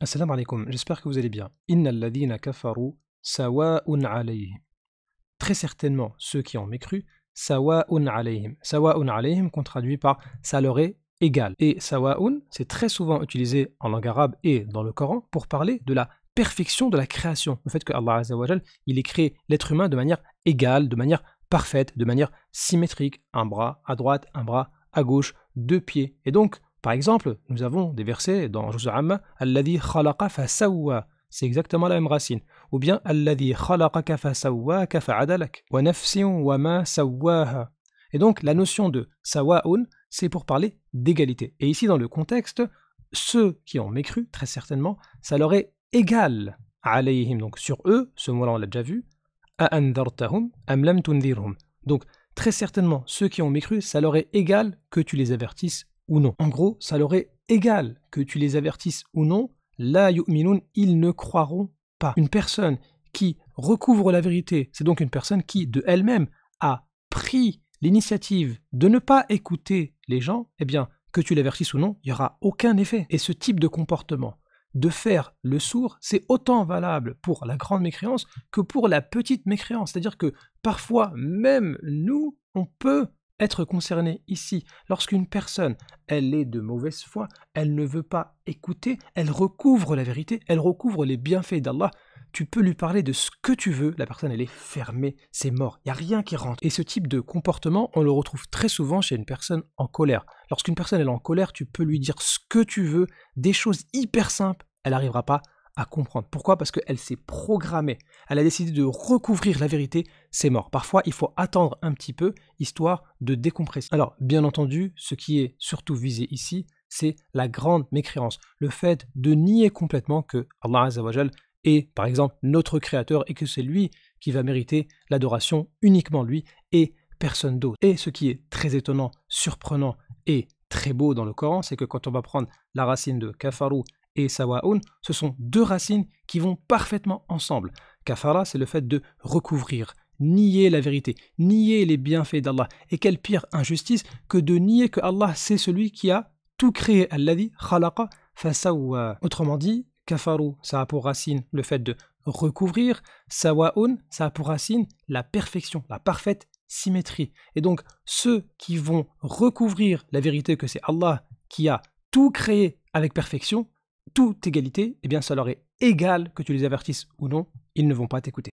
Assalamu alaikum, j'espère que vous allez bien. Innal ladhina kafaru sawa'un alayhim. Très certainement, ceux qui ont mécru, sawa'un alayhim. Sawa'un alayhim qu'on traduit par ça leur est égal. Et sawa'un, c'est très souvent utilisé en langue arabe et dans le Coran pour parler de la perfection de la création. Le fait que Allah Azza wa Jal, il ait créé l'être humain de manière égale, de manière parfaite, de manière symétrique. Un bras à droite, un bras à gauche, deux pieds. Et donc, par exemple, nous avons des versets dans Juz' Amma, Alladhi khalaqa fa sawwa. C'est exactement la même racine. Ou bien Alladhi khalaqaka fa sawwaka fa adalak. Wa nafsin wa ma sawwaha. Et donc, la notion de sawa'un, c'est pour parler d'égalité. Et ici, dans le contexte, ceux qui ont mécru, très certainement, ça leur est égal. Alayhim, donc sur eux, ce mot-là on l'a déjà vu. A andartahum am lam tundirhum. Donc, très certainement, ceux qui ont mécru, ça leur est égal que tu les avertisses ou non. En gros, ça leur est égal que tu les avertisses ou non. La yu'minun, ils ne croiront pas. Une personne qui recouvre la vérité, c'est donc une personne qui, de elle-même, a pris l'initiative de ne pas écouter les gens, eh bien, que tu l'avertisses ou non, il n'y aura aucun effet. Et ce type de comportement, de faire le sourd, c'est autant valable pour la grande mécréance que pour la petite mécréance. C'est-à-dire que parfois, même nous, on peut être concerné ici. Lorsqu'une personne, elle est de mauvaise foi, elle ne veut pas écouter, elle recouvre la vérité, elle recouvre les bienfaits d'Allah. Tu peux lui parler de ce que tu veux, la personne elle est fermée, c'est mort, il n'y a rien qui rentre. Et ce type de comportement, on le retrouve très souvent chez une personne en colère. Lorsqu'une personne elle est en colère, tu peux lui dire ce que tu veux, des choses hyper simples, elle n'arrivera pas à comprendre. Pourquoi? Parce qu'elle s'est programmée. Elle a décidé de recouvrir la vérité, c'est mort. Parfois, il faut attendre un petit peu, histoire de décompresser. Alors, bien entendu, ce qui est surtout visé ici, c'est la grande mécréance. Le fait de nier complètement que Allah Azza wa Jal est, par exemple, notre créateur et que c'est lui qui va mériter l'adoration, uniquement lui et personne d'autre. Et ce qui est très étonnant, surprenant et très beau dans le Coran, c'est que quand on va prendre la racine de kafaru et sawa'un, ce sont deux racines qui vont parfaitement ensemble. Kafara, c'est le fait de recouvrir, nier la vérité, nier les bienfaits d'Allah. Et quelle pire injustice que de nier que Allah, c'est celui qui a tout créé. Alladhi khalaqa fasawwa. Autrement dit, kafaru, ça a pour racine le fait de recouvrir. Sawa'un, ça a pour racine la perfection, la parfaite symétrie. Et donc, ceux qui vont recouvrir la vérité que c'est Allah qui a tout créé avec perfection, toute égalité, eh bien ça leur est égal que tu les avertisses ou non, ils ne vont pas t'écouter.